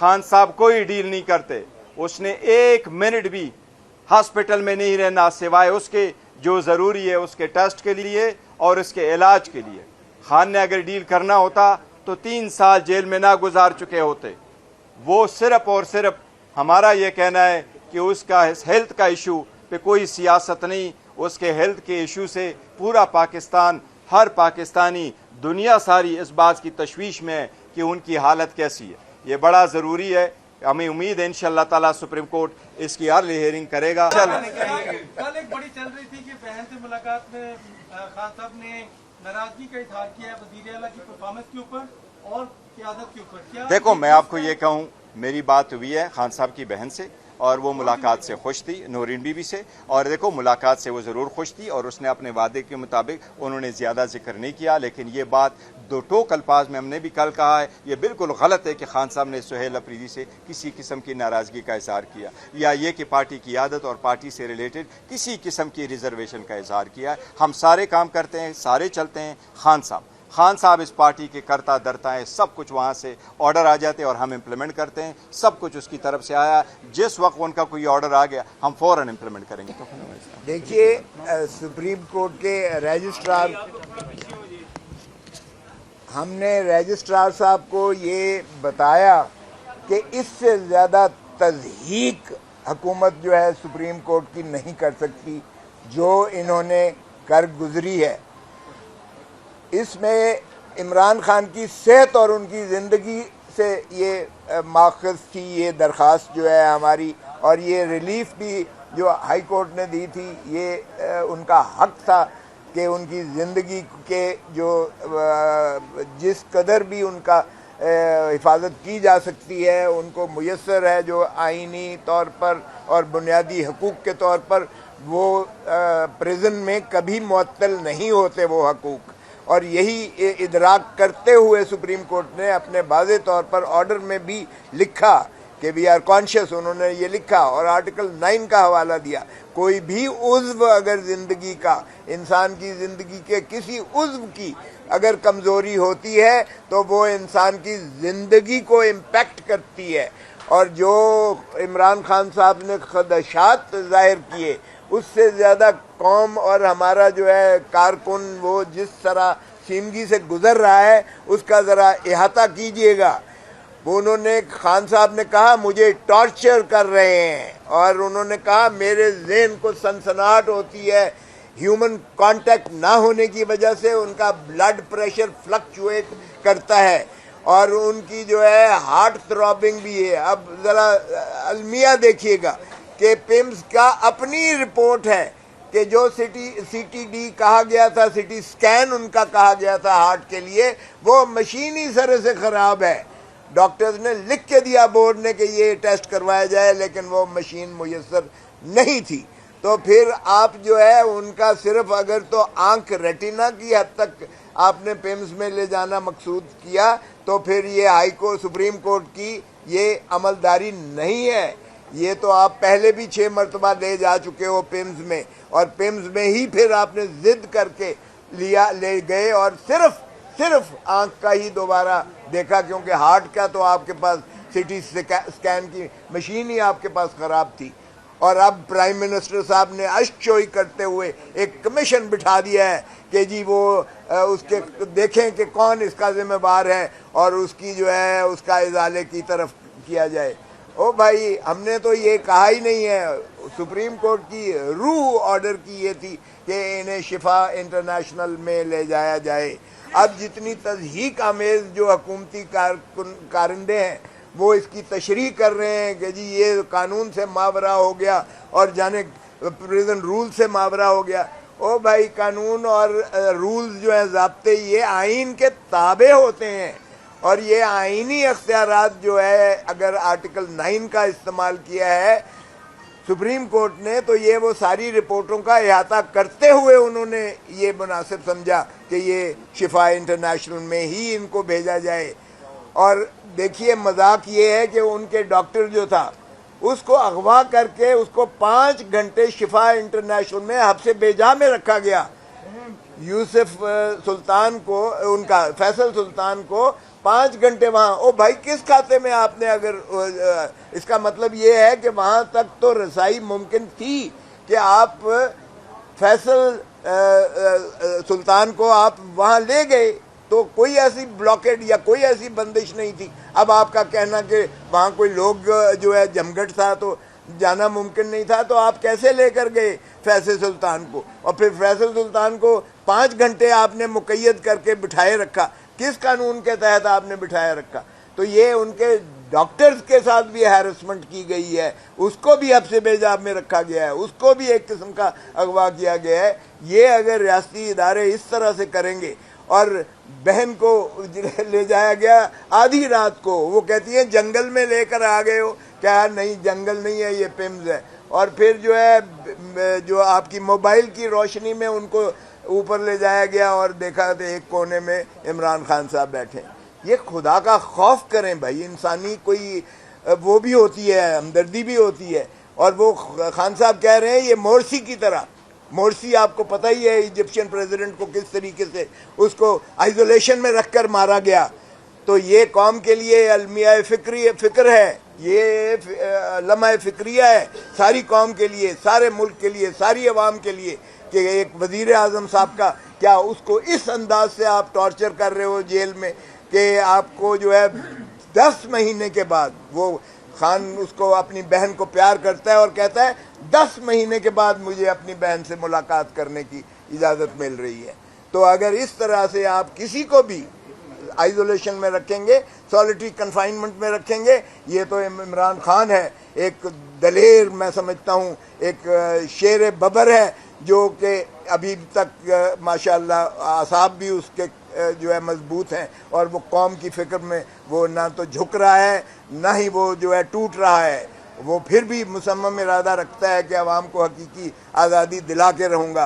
खान साहब कोई डील नहीं करते। उसने 1 मिनट भी हॉस्पिटल में नहीं रहना सिवाय उसके जो ज़रूरी है उसके टेस्ट के लिए और उसके इलाज के लिए। खान ने अगर डील करना होता तो 3 साल जेल में ना गुजार चुके होते। वो सिर्फ और सिर्फ हमारा ये कहना है कि उसका हेल्थ का इशू पे कोई सियासत नहीं, उसके हेल्थ के इशू से पूरा पाकिस्तान, हर पाकिस्तानी, दुनिया सारी इस बात की तशवीश में है कि उनकी हालत कैसी है। ये बड़ा ज़रूरी है। हमें उम्मीद है इंशाअल्लाह ताला सुप्रीम कोर्ट इसकी अर्ली हियरिंग करेगा। कल एक बड़ी चल रही थी कि बहन से मुलाकात में खान साहब ने नाराजगी का इजहार किया है वज़ीर आला की परफॉर्मेंस के ऊपर और क़यादत के ऊपर। क्या देखो, मैं आपको ये कहूँ, मेरी बात हुई है खान साहब की बहन से और वो मुलाकात से खुश थी, नूरीन बीबी से। और देखो, मुलाकात से वो ज़रूर खुश थी और उसने अपने वादे के मुताबिक उन्होंने ज़्यादा जिक्र नहीं किया। लेकिन ये बात दो टोक अल्फाज में हमने भी कल कहा है, ये बिल्कुल गलत है कि खान साहब ने सुहेल अफरीदी से किसी किस्म की नाराज़गी का इजहार किया या ये कि पार्टी की आदत और पार्टी से रिलेटेड किसी किस्म की रिजर्वेशन का इजहार किया। हम सारे काम करते हैं, सारे चलते हैं। खान साहब इस पार्टी के करता धरता है, सब कुछ वहाँ से ऑर्डर आ जाते हैं और हम इम्प्लीमेंट करते हैं। सब कुछ उसकी तरफ से आया, जिस वक्त उनका कोई ऑर्डर आ गया हम फ़ौरन इम्प्लीमेंट करेंगे। देखिए, सुप्रीम कोर्ट के रजिस्ट्रार, हमने रजिस्ट्रार साहब को ये बताया कि इससे ज़्यादा तज़हीक हुकूमत जो है सुप्रीम कोर्ट की नहीं कर सकती जो इन्होंने कर गुजरी है। इसमें इमरान खान की सेहत और उनकी ज़िंदगी से ये माख़ज़ थी, ये दरख्वास्त जो है हमारी, और ये रिलीफ भी जो हाई कोर्ट ने दी थी, ये उनका हक था कि उनकी ज़िंदगी के जो जिस कदर भी उनका हिफाजत की जा सकती है उनको मुयस्सर है, जो आइनी तौर पर और बुनियादी हकूक़ के तौर पर वो प्रिजन में कभी मुअत्तल नहीं होते वो हकूक़। और यही इदराक करते हुए सुप्रीम कोर्ट ने अपने वाज़े तौर पर ऑर्डर में भी लिखा कि वी आर कॉन्शियस, उन्होंने ये लिखा और आर्टिकल 9 का हवाला दिया। कोई भी उज़्व अगर ज़िंदगी का, इंसान की ज़िंदगी के किसी उज़्व की अगर कमज़ोरी होती है तो वो इंसान की ज़िंदगी को इम्पैक्ट करती है। और जो इमरान खान साहब ने खदशात ज़ाहिर किए, उससे ज़्यादा कौम और हमारा जो है कारकुन वो जिस तरह सीमगी से गुज़र रहा है उसका ज़रा इहाता कीजिएगा। वो उन्होंने, खान साहब ने कहा मुझे टॉर्चर कर रहे हैं, और उन्होंने कहा मेरे ज़हन को सनसनाहट होती है, ह्यूमन कांटेक्ट ना होने की वजह से उनका ब्लड प्रेशर फ्लक्चुएट करता है और उनकी जो है हार्ट थ्रॉबिंग भी है। अब ज़रा अलमिया देखिएगा कि पिम्स का अपनी रिपोर्ट है कि जो CTD कहा गया था, CT स्कैन उनका कहा गया था हार्ट के लिए, वो मशीन ही सर से ख़राब है। डॉक्टर्स ने लिख के दिया बोर्ड ने कि ये टेस्ट करवाया जाए, लेकिन वो मशीन मुयस्सर नहीं थी। तो फिर आप जो है उनका सिर्फ अगर तो आंख रेटिना की हद तक आपने पिम्स में ले जाना मकसूद किया तो फिर ये सुप्रीम कोर्ट की ये अमलदारी नहीं है। ये तो आप पहले भी 6 मरतबा ले जा चुके हो पिम्स में, और पिम्स में ही फिर आपने जिद करके ले गए और सिर्फ आंख का ही दोबारा देखा, क्योंकि हार्ट का तो आपके पास CT स्कैन की मशीन ही आपके पास ख़राब थी। और अब प्राइम मिनिस्टर साहब ने अश्चोई करते हुए एक कमीशन बिठा दिया है कि जी वो उसके देखें कि कौन इसका जिम्मेवार है और उसकी जो है उसका इजाले की तरफ किया जाए। ओ भाई, हमने तो ये कहा ही नहीं है। सुप्रीम कोर्ट की रूह ऑर्डर की ये थी कि इन्हें शिफा इंटरनेशनल में ले जाया जाए। अब जितनी तज़हीक आमेज़ जो हुकूमती कारिंदे हैं वो इसकी तशरीह कर रहे हैं कि जी ये कानून से मावरा हो गया और जाने प्रिजन रूल से मावरा हो गया। ओ भाई, कानून और रूल्स जो है, ज़ाब्ते, ये आइन के ताबे होते हैं और ये आइनी अख्तियारात जो है अगर आर्टिकल 9 का इस्तेमाल किया है सुप्रीम कोर्ट ने, तो ये वो सारी रिपोर्टों का इहाता करते हुए उन्होंने ये मुनासिब समझा कि ये शिफा इंटरनेशनल में ही इनको भेजा जाए। और देखिए, मजाक ये है कि उनके डॉक्टर जो था उसको अगवा करके उसको 5 घंटे शिफा इंटरनेशनल में हब्से बेजा में रखा गया। यूसुफ सुल्तान को, उनका फैसल सुल्तान को 5 घंटे वहाँ, ओ भाई किस खाते में आपने, अगर इसका मतलब ये है कि वहाँ तक तो रसाई मुमकिन थी कि आप फैसल सुल्तान को आप वहाँ ले गए, तो कोई ऐसी ब्लॉकेड या कोई ऐसी बंदिश नहीं थी। अब आपका कहना कि वहाँ कोई लोग जो है जमघट था तो जाना मुमकिन नहीं था, तो आप कैसे लेकर गए फैसल सुल्तान को? और फिर फैसल सुल्तान को 5 घंटे आपने मुक़य्यद करके बिठाए रखा, किस कानून के तहत आपने बिठाए रखा? तो ये उनके डॉक्टर्स के साथ भी हैरेसमेंट की गई है, उसको भी हब्से बेजाब में रखा गया है, उसको भी एक किस्म का अगवा किया गया है। ये अगर रियासती इदारे इस तरह से करेंगे, और बहन को ले जाया गया आधी रात को, वो कहती है जंगल में लेकर आ गए हो, क्या नहीं जंगल नहीं है, ये पिम्स है। और फिर जो है जो आपकी मोबाइल की रोशनी में उनको ऊपर ले जाया गया और देखा तो एक कोने में इमरान खान साहब बैठे। ये खुदा का खौफ करें भाई, इंसानी कोई वो भी होती है, हमदर्दी भी होती है। और वो खान साहब कह रहे हैं ये मोरसी की तरह, मोरसी आपको पता ही है इजिप्शियन प्रेसिडेंट को किस तरीके से उसको आइसोलेशन में रखकर मारा गया। तो ये कौम के लिए अलमिया फ़िक्र है, ये लम्हा फ़िक्रिया है सारी कौम के लिए, सारे मुल्क के लिए, सारी अवाम के लिए, कि एक वज़ीर आज़म साहब का क्या उसको इस अंदाज से आप टॉर्चर कर रहे हो जेल में कि आपको जो है 10 महीने के बाद, वो खान उसको अपनी बहन को प्यार करता है और कहता है 10 महीने के बाद मुझे अपनी बहन से मुलाकात करने की इजाज़त मिल रही है। तो अगर इस तरह से आप किसी को भी आइसोलेशन में रखेंगे, सॉलिटरी कन्फाइनमेंट में रखेंगे, ये तो इमरान खान है, एक दलेर, मैं समझता हूँ एक शेर बबर है, जो कि अभी तक माशाअल्लाह आसाब भी उसके जो है मजबूत हैं, और वो कौम की फ़िक्र में वो ना तो झुक रहा है ना ही वो जो है टूट रहा है। वो फिर भी मुसम्मम इरादा रखता है कि अवाम को हकीकी आज़ादी दिला के रहूँगा।